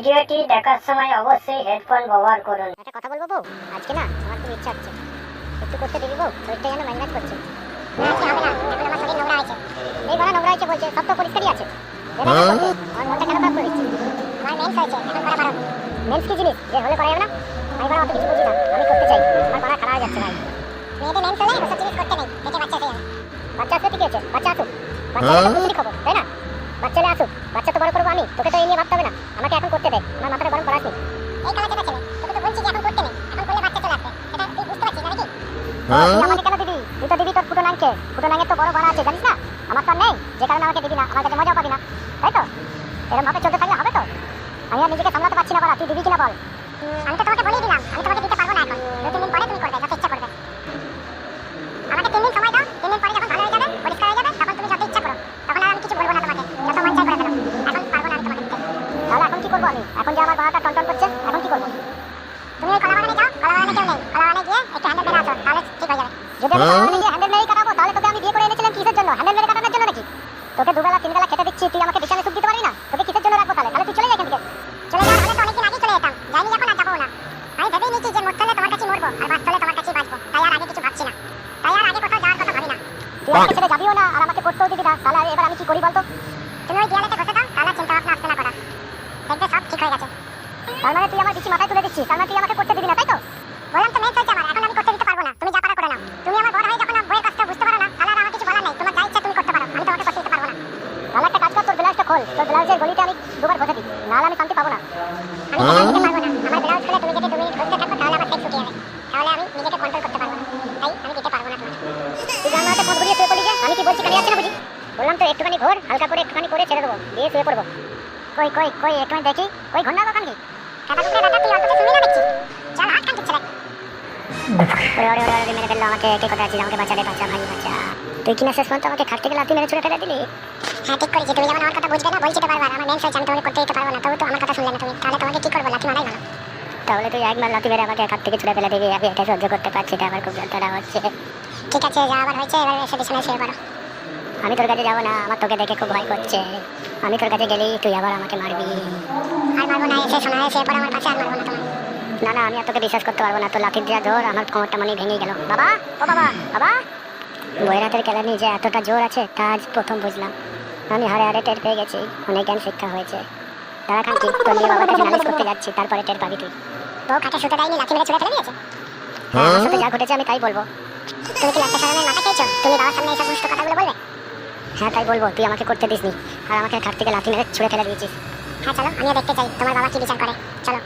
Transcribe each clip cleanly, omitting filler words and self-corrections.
ভিডিওটি দেখার সময় অবশ্যই হেডফোন ব্যবহার করুন। একটা কথা বলবো বউ, আজকে না আমার খুব ইচ্ছা হচ্ছে একটু করতে দিবি বউ, শরীরটা যেন ম্যাজম্যাজ করছে। আজকে হবে না, এখন আমার শরীর নোংরা হয়েছে। এই বড় নোংরা হয়েছে বলছে, সব তো পরিষ্কারই আছে। আমার মনটা কেন খারাপ করে দিচ্ছে? আমার মেন্স হয়েছে, এখন করা বারণ। মেন্স কি জিনিস যে হলে করা যাবে না? আমি বড় অত কিছু বুঝি না, আমি করতে চাই, আমার পাড়া খারাপ হয়ে যাচ্ছে ভাই। মেয়েদের মেন্স হলে ওসব জিনিস করতে নেই, দেখে বাচ্চা এসে যাবে। বাচ্চা আসলে ঠিক আছে, বাচ্চা আসুক, বাচ্চা আসলে বুঝলি খবর, তাই না? বাচ্চালে আসুক, বাচ্চা তো বড় করবো আমি, তোকে তো এই নিয়ে ভাবতে হবে না, আমাকে এখন করতে দে, আমার মাথাটা গরম করাস নি। এই কালা চাটা ছেলে, তোকে তো বলছি যে এখন করতে নেই, এখন করলে বাচ্চা চলে আসবে, এটা তুই বুঝতে পারছিস না নাকি? তুই আমাকে কেন দিবি? তুই তো দিবি তোর ফুটো নাইকে, ফুটো নাইয়ের তো বড় বড় আছে জানিস না? আমার তো নেই, যে কারণে আমাকে দিবি না, আমার কাছে মজাও পাবি না, তাই তো? এরকম ভাবে চলতে থাকলে হবে তো? আমি আর নিজেকে সামলাতে পারছি না, বলা তুই দিবি কিনা বল। আমি তো তোমাকে বলেই দিলাম, আমি তোমাকে দিতে পারবো না এখন, 2-3 দিন পরে তুমি করবে, যত ইচ্ছা করবে। আমাকে 3 দিন সময় দাও, 3 দিন পরে যখন ভালো হয়ে যাবে, পরিষ্কার হয়ে যাবে, তখন তুমি যত ইচ্ছা করো, তখন আর আমি কিছু বলবো না তোমাকে, যত মন চাই করে ফেলো। এখন পারবো না আমি তোমাকে দিতে। তাহলে এখন কি করবো আমি? এখন যে আমার বাবাটা টনটন করছে, এখন কি করবো? তুমি ওই কলা বাগানে যাও, কলা বাগানে কেউ নেই, কলা বাগানে গিয়ে একটু হ্যান্ডেল মেরে আসো, তাহলে ঠিক হয়ে যাবে। যদি আমি কলা বাগানে গিয়ে হ্যান্ডেল মেরেই কাটাবো, তাহলে তোকে আমি বিয়ে করে এনেছিলাম কিসের জন্য? হ্যান্ডেল মেরে কাটানোর জন্য নাকি? তোকে দুবেলা 3 বেলা খেতে দিচ্ছি, তুই আমাকে বিছানায় সুখ দিতে পারবি না? তোকে কিসের জন্য রাখবো তাহলে? তাহলে তুই চলে যা এখান থেকে। চলে যাওয়ার হলে তো অনেকদিন আগেই চলে যেতাম, যাইনি যখন আর যাবো না। আমি ভেবেই নিয়েছি যে মরতে হলে তোমার কাছেই মরবো, আর বাঁচতে হলে তোমার কাছেই বাঁচবো, তাই আর আগে কিছু ভাবছি না, তাই আর আগে কোথাও যাওয়ার কথা ভাবি না। তুই আমাকে ছেড়ে যাবিও না, আর আমাকে করতেও দিবি না, তাহলে এবার আমি কি করি বলতো? তুমি ওই দেয়ালেতে ঘষে দাও, তাহলে চিন্তা ভাবনা আসবে না করা, দেখবে সব ঠিক হয়ে গেছে। তার মানে তুই আমার বিচি মাথায় তুলে দিচ্ছিস, তার মানে তুই আমাকে করতে দিবি না, তাই তো? বললাম তো মেয়ে চলছে আমার, এখন আমি করতে দিতে পারবো না, তুমি যা পারা করে নাও। তুমি আমার বড় হয়ে যখন বইয়ের কাজটা বুঝতে পারো না, তাহলে আর আমার কিছু বলার নেই, তোমার যা ইচ্ছা তুমি করতে পারো, আমি তোমাকে করতে দিতে পারবো না। তাহলে একটা কাজ কর, তোর ব্লাউজটা খোল, তোর ব্লাউজের গলিটা আমি দুবার ঘষে দিই, নাহলে আমি শান্তি পাবো না। আমি সেটা দিতে পারবো না, আমার ব্লাউজ খুলে তুমি যদি 2 মিনিট ঘষতে থাকো, তাহলে আমার সেক্স উঠে যাবে, তাহলে আমি নিজেকে কন্ট্রোল করতে পারবো না, তাই আমি দিতে পারবো না তোমার। তুই জানো হাতে ফোন ঘুরিয়ে শুয়ে পড়লি যে, আমি কি বলছি কানে যাচ্ছে না বুঝি? বললাম তো একটুখানি ঘোর, হালকা করে একটুখানি করে ছেড়ে দেবো, দিয়ে শুয়ে পড়বো। কই কই কই একটুখানি দেখি, কই ঘন্টা কখন কি? কাটা কুকড়ে ব্যাটা তুই অল্পতে শুনি না দেখছি, চল হাত কান ছেড়ে। ওরে ওরে ওরে ওরে মেরে ফেললো আমাকে, কে কথা আছিস? আমাকে বাঁচা রে, বাঁচা ভাই বাঁচা। তুই কিনা শেষ পর্যন্ত আমাকে খাট থেকে লাথি মেরে ছুড়ে ফেলে দিলি। হ্যাঁ ঠিক করেছি, তুমি যেমন আমার কথা বুঝবে না, বলছি তো বারবার আমার মেন্স হয়েছে, আমি তোমাকে করতে দিতে পারবো না, তবু তো আমার কথা শুনলে না তুমি, তাহলে তোমাকে কি করবো? লাথি মারাই ভালো। তাহলে তুই একবার লাথি মেরে আমাকে খাট থেকে ছুড়ে ফেলে দিবি, আমি এটা সহ্য করতে পারছি না, আমার খুব যন্ত্রণা হচ্ছে। ঠিক আছে, যা আবার হয়েছে, এবার এসে বিছানায় শুয়ে পড়ো। আমি তোর কাছে যাবো না, আমার তোকে দেখে খুব ভয় করছে, আমি তোর কাছে গেলেই তুই আবার আমাকে মারবি। আর মারবো না, এসে শোনা শুয়ে পড়ো আমার পাশে, আর মারবো না তোমায়। না না, আমি আর তোকে বিশ্বাস করতে পারবো না, তোর লাঠির দেওয়া জোর আমার কোমরটা মনে ভেঙে গেল। বাবা, ও বাবা, বাবা। বইয়ের হাতের কেলানি যে এতটা জোর আছে তা আজ প্রথম বুঝলাম। আমি হারে হারে টের পেয়ে গেছি, অনেক জ্ঞান শিক্ষা হয়েছে। তারা খান কি তোর নিয়ে বাবার কাছে নালিশ করতে যাচ্ছি, তারপরে টের পাবি তুই। তো খাটে শুতে দেয়নি, লাঠি মেরে ছুড়ে ফেলে দিয়েছে। হ্যাঁ, আমার সাথে যা ঘটেছে আমি তাই বলবো। তুমি কি লাঠি সারানোর মাথা খেয়েছো? তুমি বাবার সামনে এইসব দুষ্ট কথাগুলো বলবে? হ্যাঁ তাই বলবো, তুই আমাকে করতে দিসনি, আর আমাকে খাট থেকে লাঠি মেরে ছুড়ে ফেলে দিয়েছিস। হ্যাঁ চলো, আমিও দেখতে চাই তোমার বাবা কি বিচার করে, চলো।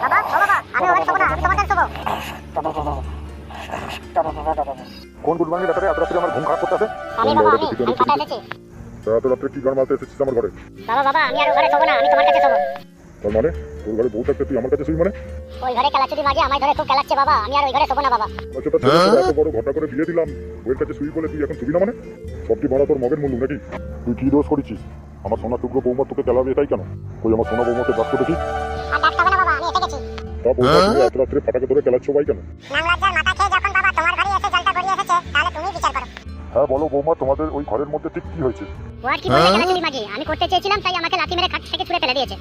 বাবা, ও বাবা, আমি ওখানে শোবো না, আমি তোমার কাছে শোবো। কোন গুলবাঙ্গি ব্যাপারে এত রাত্রে আমার ঘুম খারাপ করতে আছে? আমি বাবা, আমি ফাটা এসেছি। এত রাত্রে কি গান মারতে এসেছিস আমার ঘরে? বাবা বাবা, আমি আর ওখানে শোবো না, আমি তোমার কাছে শোবো। তার মানে তোর ঘরে বউ থাকতে তুই আমার কাছে শুই মানে? ওই ঘরে খেলাচুরি মাঝে আমায় ধরে খুব খেলাচ্ছে বাবা, আমি আর ওই ঘরে শোবো না বাবা। আচ্ছা তা ছেলে এত বড় ঘটা করে বিয়ে দিলাম, বউয়ের কাছে শুই বলে তুই এখন শুবি না মানে? সবটি ভাড়া তোর মগের মূল্য নাকি? তুই কি দোষ করেছিস? আমার সোনা টুকরো বৌমা তোকে খেলাবে এটাই কেন? ওই আমার সোনা বৌমাকে ডাকতো দেখি। আর ডাকতে হবে না বাবা, আমি এসে গেছি। তা বৌমা তুমি এত রাত্রে ফাটাকে ধরে খেলাচ্ছ ভাই কেন? নাম লজ্জার মাথা খেয়ে যখন বাবা তোমার ঘরে এসে জলটা গড়িয়ে এসেছে, তাহলে তুমি বিচার করো। হ্যাঁ বলো বৌমা, তোমাদের ওই ঘরের মধ্যে ঠিক কি হয়েছে? ও আর কি বলতে খেলাচুরি মাঝে আমি করতে চেয়েছিলাম, তাই আমাকে লাথি মেরে খাট থেকে ছুড়ে ফেলে দিয়েছে।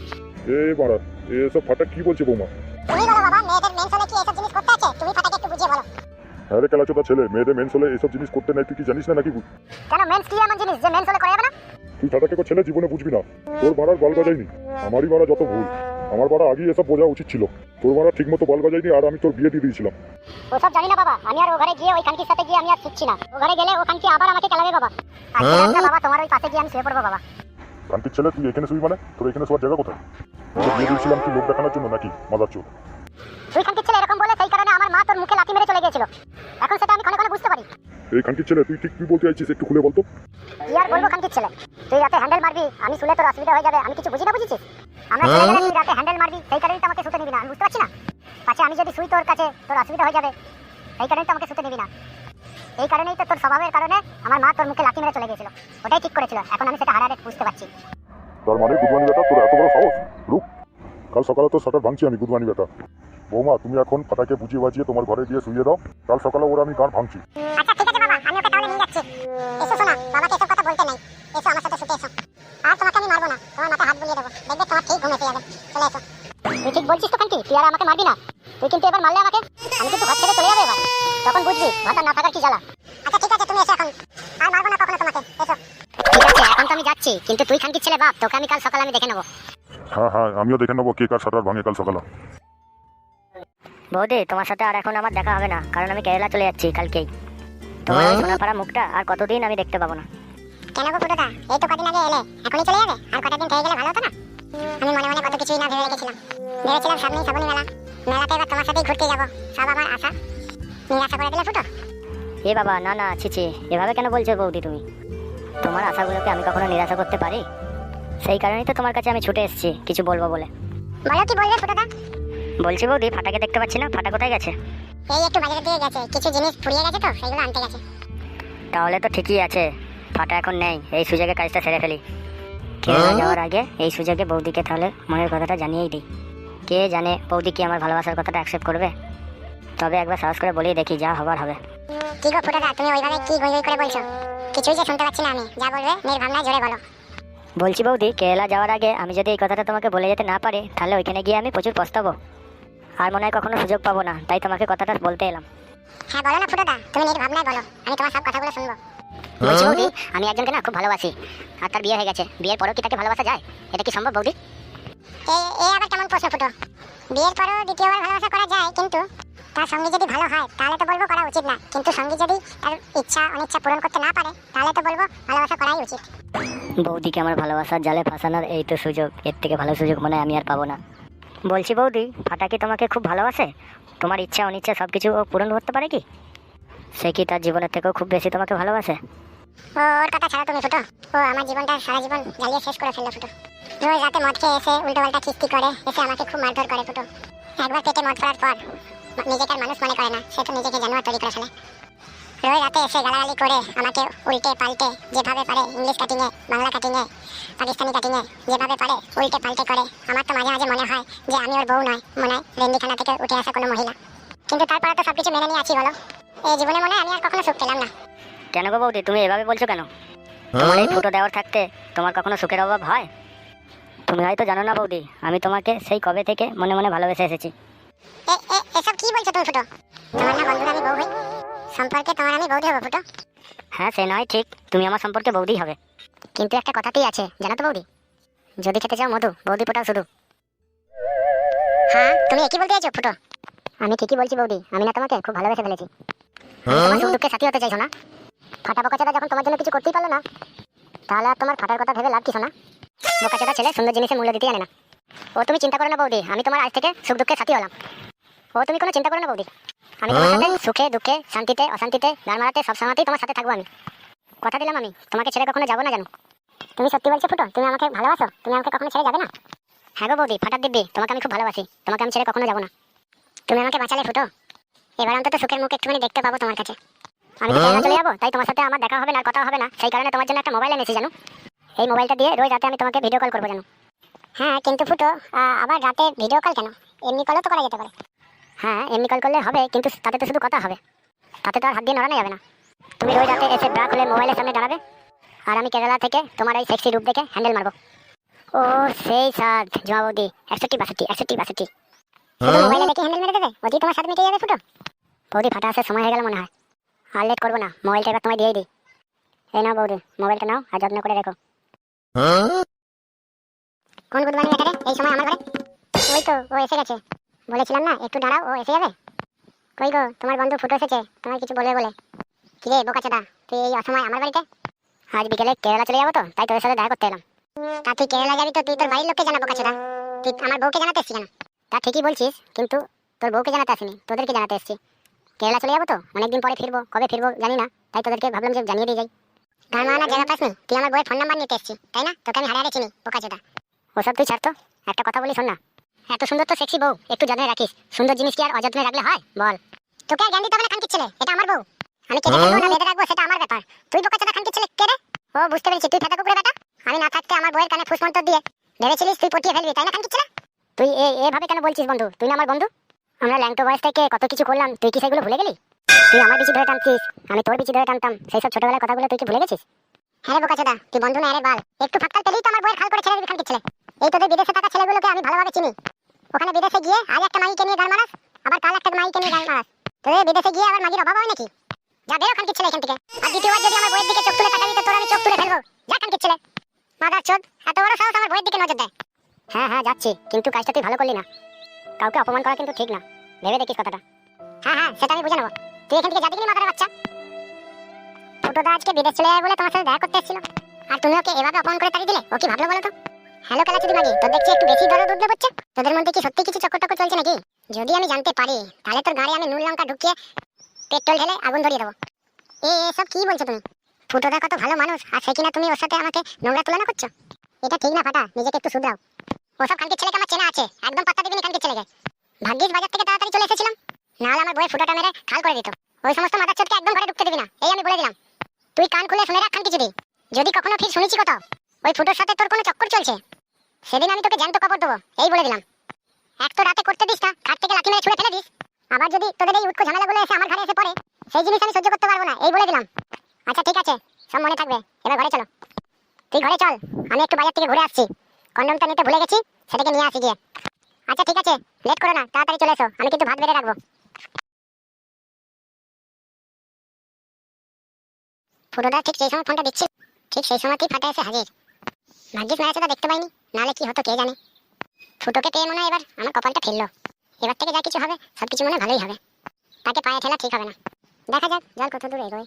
এ বাড়া, এসব ফাটা কি বলছে বৌমা? তুমি বলো বাবা, মেয়েদের মেন্স হলে কি এসব জিনিস করতে আছে? তুমি ফাটাকে একটু বুঝিয়ে বলো। হ্যাঁ রে খেলাচোদা ছেলে, মেয়েদের মেন্স হলে এসব জিনিস করতে নাই, তুই কি জানিস না নাকি? কেন মেন্স কি এমন জিনিস যে মেন্স হলে করা যাবে না? তুই ফাটাকে ছেলে জীবনে বুঝবি না, তোর বাড়ার বল বাজাইনি, আমারই বাড়া যত ভুল। আমার বাড়া আগেই এসব বোঝা উচিত ছিল, তোর বাড়া ঠিক মতো বল বাজাইনি, আর আমি তোর বিয়ে দিয়ে দিয়েছিলাম। ওসব জানি না বাবা, আমি আর ও ঘরে গিয়ে ওই কানকির সাথে গিয়ে আমি আর শিখছি না, ও ঘরে গেলে ও কানকি আবার আমাকে খেলাবে বাবা। আচ্ছা বাবা, তোমার ওই পাশে গিয়ে আমি শুয়ে পড়বো বাবা। কান্তির ছেলে তুই এখানে শুই মানে? তোর এখানে শোয়ার জায়গা কোথায়? তোকে বিয়ে দিয়েছিলাম কি লোক দেখানোর জন্য নাকি মাদার চোদ? তুই কানকির ছেলে এরকম বলে সেই কারণে আমার মা তোর মুখে লাথি মেরে চলে গিয়েছিল, এখন সেটা আমি ক্ষণে ক্ষণে বুঝতে পারি। এই কান্তির ছেলে তুই ঠিক কি বলতে চাইছিস একটু খুলে বলতো? কি আর বলবো কানকির ছেলে, তুই রাতে হ্যান্ডেল মারবি, আমি শুলে তোর অসুবিধা হয়ে যাবে, আমি কিছু বুঝি না বুঝেছিস? আমরা চলে গেলে তুই রাতে হ্যান্ডেল মারবি, সেই কারণেই তো আমাকে শুতে নিবি না, আমি বুঝতে পারছি না। পাছে আমি যদি শুই তোর কাছে তোর অসুবিধা হয়ে যাবে, সেই কারণেই তো আমাকে শুতে নিবি না। এই কারণেই তো তোর স্বভাবের কারণে আমার মা তোর মুখে লাথি মেরে চলে গিয়েছিল, ওটাই ঠিক করেছিল, এখন আমি সেটা হারারে বুঝতে পারছি। তার মানে গুদমানি বেটা তোর এত বড় সাহস? রূপ, কাল সকালে তোর শাটার ভাঙছি আমি গুদমানি বেটা। বৌমা তুমি এখন ফাটাকে বুঝিয়ে বাজিয়ে তোমার ঘরে গিয়ে শুয়ে দাও, কাল সকালে ওরা আমি গান ভাঙছি। আচ্ছা ঠিক আছে বাবা, আমি ওকে তাহলে নিয়ে যাচ্ছি। এসো শোনা, বাবাকে এসব কথা বলতে নাই, এসো আমার সাথে তোমার ঠিক ঘুম এসে যাবে। চলে এসো। তুই ঠিক বলছিস তো কান্তি, তুই আর আমাকে মারবি না। তুই কিন্তু এবার মারলে আমাকে, আমি কিন্তু ঘর ছেড়ে চলে যাবে এবার। তখন বুঝবি ভাতা না থাকার কি জ্বালা। আচ্ছা ঠিক আছে, তুমি এসো এখন। আর মারবো না কখনো তোমাকে, এসো। ঠিক আছে, এখন তো আমি যাচ্ছি, কিন্তু তুই খানকির ছেলে বাপ, তোকে আমি কাল সকালে আমি দেখে নেবো। হ্যাঁ হ্যাঁ, আমিও দেখে নেবো কে কার শাটার ভাঙে কাল সকালে। বৌদি, তোমার সাথে আর এখন আমার দেখা হবে না, কারণ আমি কেরালা চলে যাচ্ছি কালকেই। তোমার ওই সোনাপাড়া মুখটা আর কতদিন আমি দেখতে পাবো না। কেন গো ফুটোদা, এই তো কদিন আগে এলে, এখনই চলে যাবে? আর কটা দিন থেকে গেলে ভালো হতো না? আমি মনে মনে কত কিছুই না ভেবে রেখেছিলাম। ভেবেছিলাম সামনেই শ্রাবণী মেলা, মেলাতে এবার তোমার সাথেই ঘুরতে যাবো। সব আমার আশা নিরাশা করে দিলে ফুটো। এ বাবা, না না, ছিছি, এভাবে কেন বলছো বৌদি তুমি? তোমার আশাগুলোকে আমি কখনো নিরাশা করতে পারি? সেই কারণেই তো তোমার কাছে আমি ছুটে এসেছি কিছু বলবো বলে। বলো কি বলবে ফুটোদা? বলছি বৌদি, ফাটাকে দেখতে পাচ্ছি না, ফাটা কোথায় গেছে? এই একটু বাজারে দিয়ে গেছে, কিছু জিনিস ফুরিয়ে গেছে তো সেগুলো আনতে গেছে। তাহলে তো ঠিকই আছে, ফাটা এখন নেই, এই সুযোগে কাজটা সেরে ফেলি। কেরালা যাওয়ার আগে এই সুযোগে বৌদিকে তাহলে মনের কথাটা জানিয়েই দিই। কে জানে বৌদি কি আমার ভালোবাসার কথাটা অ্যাকসেপ্ট করবে। তবে একবার সাহস করে বলেই দেখি, যা হবার হবে। কি গো ফুটোদা, তুমি ওইভাবে কি গই গই করে বলছো? কিছুই যে শুনতে পাচ্ছি না আমি, যা বলবে নির্ভাবনায় জোরে বলো। বলছি বৌদি, কেরালা যাওয়ার আগে আমি যদি এই কথাটা তোমাকে বলে যেতে না পারি, তাহলে ওইখানে গিয়ে আমি প্রচুর পস্তাবো, আর মনে হয় কখনো সুযোগ পাবো না। তাই তোমাকে কথাটা বলতে এলাম। হ্যাঁ বলো না ফুটোদা, তুমি নির্ভাবনায় বলো, আমি তোমার সব কথাগুলো শুনবো। বলছি বৌদি, আমি একজনকে না খুব ভালোবাসি, আর তার বিয়ে হয়ে গেছে। বিয়ের পরেও কি তাকে ভালোবাসা যায়? এটা কি সম্ভব বৌদি? এই আবার কেমন প্রশ্ন ফুটো? বিয়ের পরও দ্বিতীয়বার ভালোবাসা করা যায়, কিন্তু তার সঙ্গী যদি ভালো হয় তাহলে তো বলবো করা উচিত না, কিন্তু সঙ্গী যদি তার ইচ্ছা অনিচ্ছা পূরণ করতে না পারে তাহলে তো বলবো ভালোবাসা করাই উচিত। বৌদিকে আমার ভালোবাসার জালে ফাঁসানোর এই তো সুযোগ, এর থেকে ভালো সুযোগ মনে হয় আমি আর পাবো না। বলছি বৌদি, ফাটা কি তোমাকে খুব ভালোবাসে? তোমার ইচ্ছা অনিচ্ছা সব কিছু ও পূরণ করতে পারে কি? সে কি তার জীবনের থেকেও খুব বেশি তোমাকে ভালোবাসে? ওর কথা ছাড়া তুমি ফুটো, ও আমার জীবনটা সারা জীবন জ্বালিয়ে শেষ করে ফেললো ফুটো। রোজ রাতে মদ খেয়ে এসে উল্টো পাল্টা খিস্তি করে, এসে আমাকে খুব মারধর করে ফুটো। একবার পেটে মদ পড়ার পর নিজেকে আর মানুষ মনে করে না, সে তো নিজেকে জানোয়ার তৈরি করে ফেলে। রোজ রাতে এসে গালাগালি করে আমাকে উল্টে পাল্টে যেভাবে পারে, ইংলিশ কাটিংয়ে, বাংলা কাটিংয়ে, পাকিস্তানি কাটিংয়ে যেভাবে পারে উল্টে পাল্টে করে। আমার তো মাঝে মাঝে মনে হয় যে আমি ওর বউ নয়, মনে হয় রেন্ডিখানা থেকে উঠে আসা কোনো মহিলা। কিন্তু তারপরে তো সবকিছু মেনে নিয়ে আছি বলো। এই জীবনে মনে হয় আমি আর কখনো সুখ পেলাম না। কেন গো বৌদি, তুমি এভাবে বলছো কেন? তোমার এই ফুটো দেওয়ার থাকতে তোমার কখনো সুখের অভাব হয়? তুমি হয়তো জানো না বৌদি, আমি তোমাকে সেই কবে থেকে মনে মনে ভালোবেসে এসেছি। এসব কি বলছো তুমি ফুটো? তোমার না বন্ধুর আমি বউ হই, সম্পর্কে তোমার আমি বৌদি হবো ফুটো? হ্যাঁ, সে নয় ঠিক, তুমি আমার সম্পর্কে বৌদি হবে। কিন্তু একটা কথাতেই আছে জানো তো বৌদি, যদি খেতে চাও মধু, বৌদি পোটাও শুধু। হ্যাঁ, তুমি একই বলতে চাইছো ফুটো? আমি ঠিকই বলছি বৌদি, আমি না তোমাকে খুব ভালোবেসে ফেলেছি। আমি তোমার সুখ দুঃখে সাথী হতে চাইছো না? ফাটা বোকাচোদা যখন তোমার জন্য কিছু করতেই পারলো না, তাহলে আর তোমার ফাটার কথা ভেবে লাভ কিছু না। বোকাচোদা ছেলে সুন্দর জিনিসের মূল্য দিতে জানে না। ও তুমি চিন্তা করো না বৌদি, আমি তোমার আজ থেকে সুখ দুঃখে সাথী হলাম। ও তুমি কোনো চিন্তা করো না বৌদি, আমি তোমার সাথে সুখে দুঃখে শান্তিতে অশান্তিতে গান মারাতে সব সময়তেই তোমার সাথে থাকবো আমি। কথা দিলাম আমি তোমাকে ছেড়ে কখনো যাবো না জানো। তুমি সত্যি বলছো ফুটো, তুমি আমাকে ভালোবাসো? তুমি আমাকে কখনো ছেড়ে যাবে না? হ্যাঁ গো বৌদি, ফাটার দিব্যি, তোমাকে আমি খুব ভালোবাসি, তোমাকে আমি ছেড়ে কখনো যাবো না। তুমি আমাকে বাঁচালে ফুটো, এবার অন্তত সুখের মুখ একটুখানি দেখতে পাবো তোমার কাছে। আমি তো কেরালা চলে যাবো, তাই তোমার সাথে আমার দেখা হবে না আর কথা হবে না, সেই কারণে তোমার জন্য একটা মোবাইল এনেছি জানো। এই মোবাইলটা দিয়ে রোজ রাতে আমি তোমাকে ভিডিও কল করবো জানো। হ্যাঁ কিন্তু ফুটো, আবার রাতে ভিডিও কল কেন? এমনি কলও তো করা যেতে পারে। হ্যাঁ এমনি কল করলে হবে, কিন্তু তাতে তো শুধু কথা হবে, তাতে তো আর হাত দিয়ে নড়ানো যাবে না। তুমি রোজ রাতে এসে ব্রা খুলে মোবাইলের সামনে দাঁড়াবে, আর আমি কেরালা থেকে তোমার এই সেক্সি রূপ দেখে হ্যান্ডেল মারবো। ও সেই সাদ জমা বৌদি, 61-62 মোবাইলে দেখে হ্যান্ডেল মেরে দেবে, ওদি তোমার সাথে মিটে যাবে ফুটো। বৌদি ফাটা আসার সময় হয়ে গেল মনে হয়, আর লেট করবো না, মোবাইলটা এবার তোমায় দিয়েই দিই। এই নাও বৌদি, মোবাইলটা নাও আর যত্ন করে রেখো। কোন গুদমানি এটা রে এই সময় আমার ঘরে? ওই তো ও এসে গেছে, বলেছিলাম না একটু দাঁড়াও, ও এসে যাবে। কই গো তোমার বন্ধু ফুটো এসেছে, তোমার কিছু বলবে বলে। কি রে বোকাচোদা, তুই এই অসময় আমার বাড়িতে? আজ বিকেলে কেরালা চলে যাবো তো, তাই তোর সাথে দেখা করতে এলাম। তা তুই কেরালা যাবি তো তুই তোর বাড়ির লোককে জানা বোকাচোদা, তুই আমার বউকে জানাতে এসেছিস কেন? তা ঠিকই বলছিস, কিন্তু তোর বউকে জানাতে আসিনি, তোদেরকে জানাতে এসেছি। কেরালা চলে যাবো তো, অনেকদিন পরে ফিরবো, কবে ফিরবো জানি না, তাই তোদেরকে ভাবলাম যে জানিয়ে দিয়ে যাই। গান মারানোর জায়গা পাসনি, তুই আমার বউয়ের ফোন নাম্বার নিতে এসেছিস তাই না? তোকে আমি হারে চিনি বোকাচোদা। ওসব তুই ছাড় তো, একটা কথা বলি শোন না। এত সুন্দর তো সেক্সি বউ, একটু যত্নে রাখিস। সুন্দর জিনিস কি আর অযত্নে রাখলে হয় বল? তোকে আর জ্ঞান দিতে হবে না খানকির ছেলে, এটা আমার বউ। আমি কেটে ফেলবো না বেঁধে রাখবো সেটা আমার ব্যাপার। তুই বোকাচোদা খানকির ছেলে কে রে? ও বুঝতে পেরেছি, তুই ফেটা কুকুরে বেটা। আমি না থাকতে আমার বউয়ের কানে ফুসমন্তর দিয়ে ভেবেছিলিস তুই পটিয়ে ফেলবি তাই না খানকির ছেলে? তুই এভাবে কেন বলছিস বন্ধু? তুই না আমার বন্ধু? আমরা ল্যাংটো বয়স থেকে কত কিছু করলাম, তুই কি সেগুলো ভুলে গেলি? তুই আমার বিচি ধরে টানছিস, আমি তোর বিচি ধরে টানতাম, সেই সব ছোটবেলার কথাগুলো তুই কি ভুলে গেছিস? হ্যাঁ রে বোকাচোদা, তুই বন্ধু না রে বাল, একটু ফাটকাল পেলেই তো আমার বউয়ের খাল করে ছেড়ে দিবি খানকির ছেলে। এই তোদের বিদেশে থাকা ছেলেগুলোকে আমি ভালোভাবে চিনি। ওখানে বিদেশে গিয়ে আজ একটা মাইকে নিয়ে গান মারাস, আবার কাল একটা মাইকে নিয়ে গান মারাস। তোদের বিদেশে গিয়ে আবার মাগির অভাব হয় নাকি? যা বেরো খানকির ছেলে এখান থেকে। আর দ্বিতীয়বার যদি আমার বইয়ের দিকে চোখ তুলে তাকাবি তো তোর আমি চোখ তুলে ফেলবো। যা খানকির ছেলে। মাদার চোদ, এত বড় সাহস আমার বইয়ের দিকে নজর দেয়। হ্যাঁ হ্যাঁ যাচ্ছি, কিন্তু কাজটা তুই ভালো করলি না। কাউকে অপমান করা কিন্তু ঠিক না, ভেবে দেখিস কথাটা। হ্যাঁ হ্যাঁ সেটা আমি বুঝে নেবো। তুই এখান থেকে যা দেখিনি মাদার বাচ্চা। ছোটদা আজকে বিদেশ চলে যাবে বলে তোমার সাথে দেখা করতে এসেছিল, আর তুমি ওকে এভাবে অপমান করে তাড়িয়ে দিলে। ও কি ভাবলো বলো তো? হ্যালো কালাচুদি মাগি, তোর দেখছি একটু বেশি দরদ উঠলে পড়ছে। তোদের মধ্যে কি সত্যি কিছু চক্কর টক্কর চলছে নাকি? যদি আমি জানতে পারি তাহলে তোর গাড়ি আমি নুন লঙ্কা ঢুকিয়ে পেট্রোল ঢেলে আগুন ধরিয়ে দেবো। এসব কি বলছো তুমি? ফুটোদা কত ভালো মানুষ, আর সে কিনা তুমি ওর সাথে আমাকে নোংরা তুলনা করছো। এটা ঠিক না ফাটা, নিজেকে একটু শুধরাও। ওসব খানকির ছেলেকে আমার চেনা আছে, একদম পাত্তা দিবিনি খানকির ছেলেকে। ভাগ্যিস বাজার থেকে তাড়াতাড়ি চলে এসেছিলাম, নাহলে আমার বইয়ের ফুটোটা মেরে খাল করে দিত। ওই সমস্ত মাদার চোদকে একদম ঘরে ঢুকতে দিবি না, এই আমি বলে দিলাম। তুই কান খুলে শুনে রাখ খানকিচুদি, যদি কখনো ফির শুনেছি কোথাও ওই ফুটোর সাথে তোর কোনো চক্কর চলছে, সেদিন আমি তোকে জ্যান্ত কাপড় দেবো, এই বলে দিলাম। এক তো রাতে করতে দিস না, খাট থেকে লাঠি মেরে ছুঁড়ে ফেলে দিস, আবার যদি তোদের এই উৎকো ঝামেলাগুলো এসে আমার ঘরে এসে পড়ে, সেই জিনিস আমি সহ্য করতে পারবো না, এই বলে দিলাম। আচ্ছা ঠিক আছে, সব মনে থাকবে। এবার ঘরে চলো। তুই ঘরে চল, আমি একটু বাজার থেকে ঘুরে আসছি, কন্ডমটা নিতে ভুলে গেছি, সেটাকে নিয়ে আসি গিয়ে। আচ্ছা ঠিক আছে, লেট করো না, তাড়াতাড়ি চলে এসো, আমি কিন্তু ভাত বেড়ে রাখবো। ফুটোদা ঠিক সেই সময় ফোনটা দিচ্ছি, ঠিক সেই সময়তেই ফাটা এসে হাজির। ভাগ্যিস ম্যাচটা দেখতে পাইনি, নাহলে কি হতো কে জানে। ফুটোকে পেয়ে মনে হয় এবার আমার কপালটা ফেললো। এবার থেকে যা কিছু হবে সবকিছু মনে হয় ভালোই হবে, তাকে পায়ে ঠেলা ঠিক হবে না। দেখা যাক জল কত দূর এগোয়।